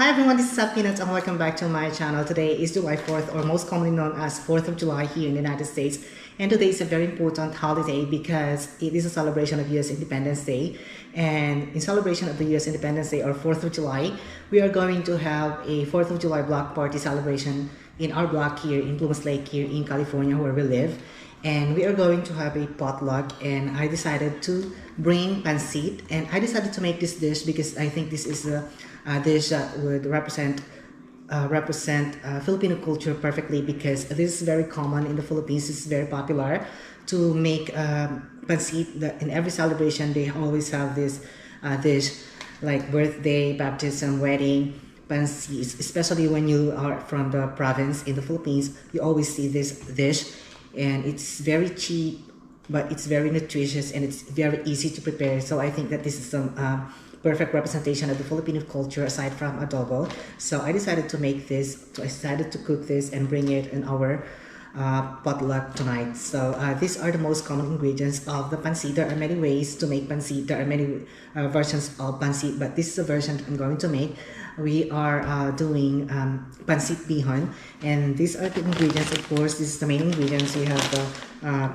Hi everyone, this is Peanuts and welcome back to my channel. Today is July 4th, or most commonly known as 4th of July here in the United States. And today is a very important holiday because it is a celebration of US Independence Day. And in celebration of the US Independence Day, or 4th of July, we are going to have a 4th of July block party celebration in our block here in Plumas Lake here in California where we live. And we are going to have a potluck, and I decided to bring pancit, and I decided to make this dish because I think this is a dish that would represent Filipino culture perfectly, because this is very common in the Philippines. It's very popular to make pancit. In every celebration they always have this dish, like birthday, baptism, wedding. Pancit, especially when you are from the province in the Philippines, you always see this dish. And it's very cheap, but it's very nutritious and it's very easy to prepare. So I think that this is some perfect representation of the Filipino culture aside from adobo. So I decided to make this, I decided to cook this and bring it in our potluck tonight. So these are the most common ingredients of the pancit. There are many ways to make pancit. There are many versions of pancit, but this is the version I'm going to make. We are doing Pancit Bihon, and these are the ingredients. Of course, this is the main ingredients. We have the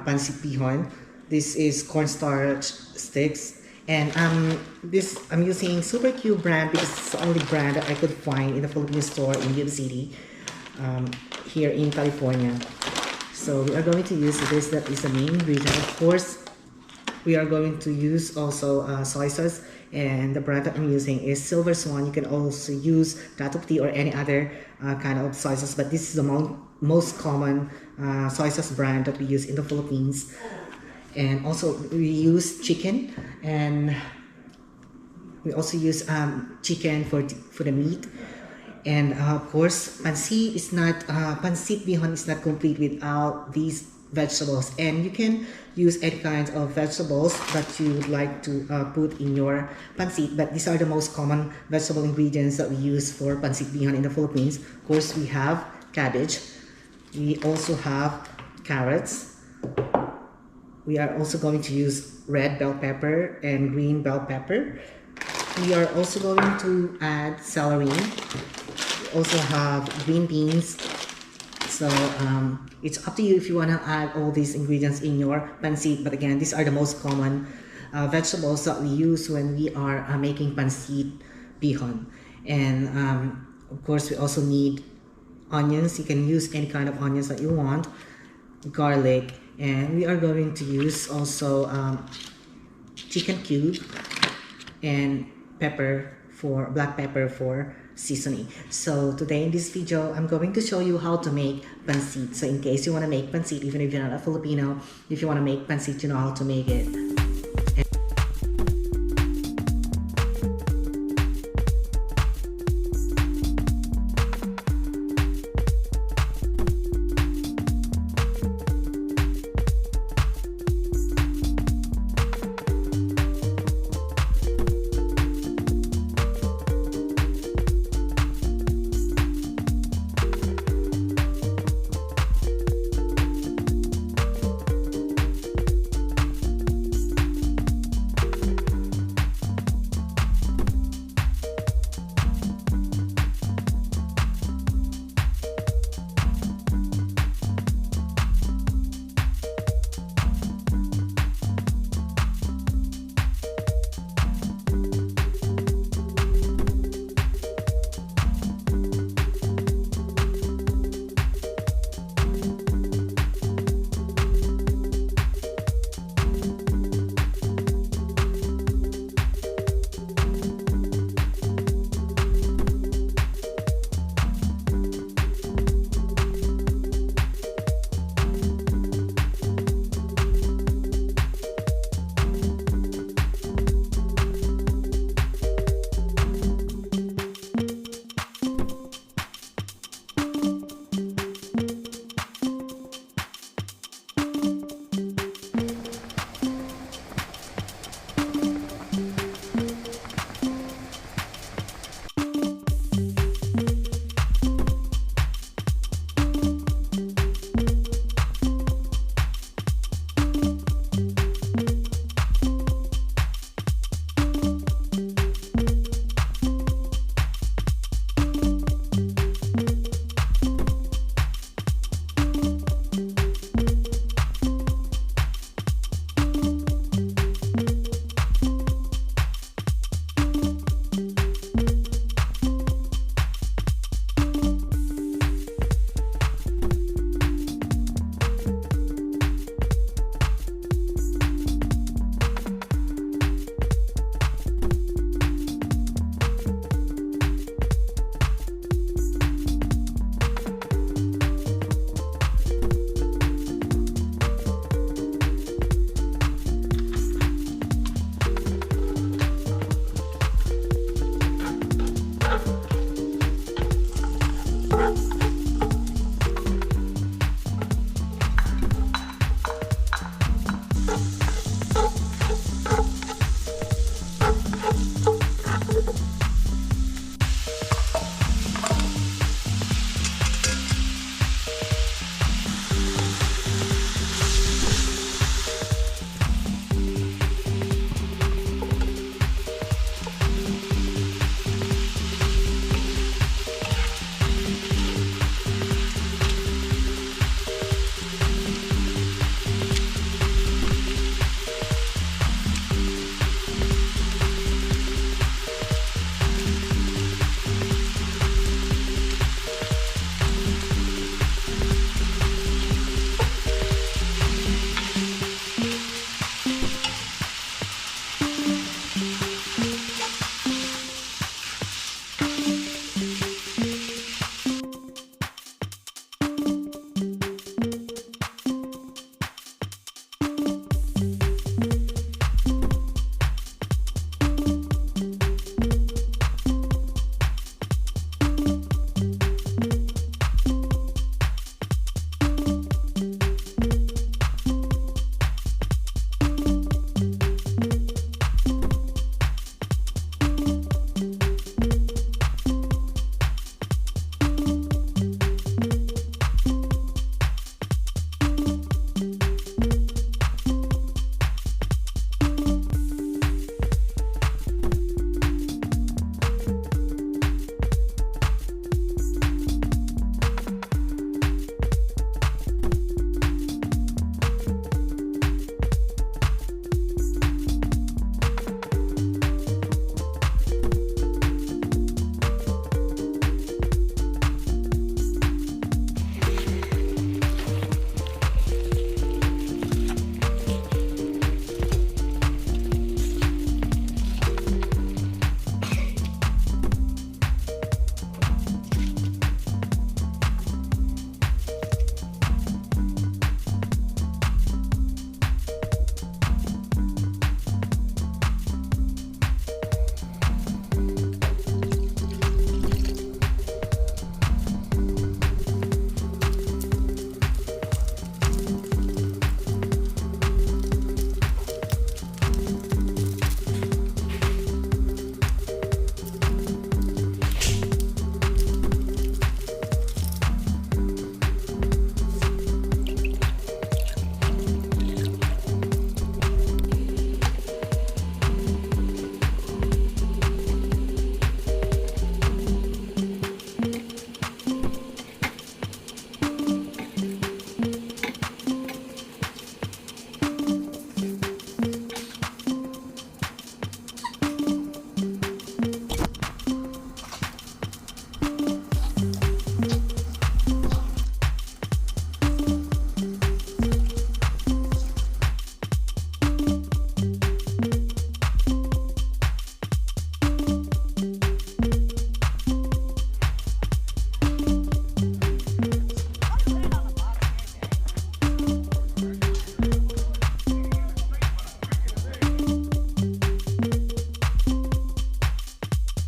Pancit Bihon. This is cornstarch sticks, and I'm using Super Q brand because it's the only brand that I could find in the Philippine store in Yuba City, here in California. So we are going to use this. That is the main ingredient. Of course, we are going to use also soy sauce, and the brand that I'm using is Silver Swan. You can also use Tatupti or any other kind of soy sauce, but this is the most common soy sauce brand that we use in the Philippines. And also we use chicken, and we also use chicken for the meat. And of course, pancit bihon is not complete without these vegetables, and you can use any kind of vegetables that you would like to put in your pancit, but these are the most common vegetable ingredients that we use for pancit bihon in the Philippines. Of course, we have cabbage, we also have carrots, we are also going to use red bell pepper and green bell pepper. We are also going to add celery. We also have green beans. So it's up to you if you want to add all these ingredients in your pancit, but again, these are the most common vegetables that we use when we are making pancit bihon. And of course, we also need onions. You can use any kind of onions that you want, garlic, and we are going to use also chicken cube and black pepper for seasoning. So today in this video, I'm going to show you how to make pancit. So in case you want to make pancit, even if you're not a Filipino, if you want to make pancit, you know how to make it.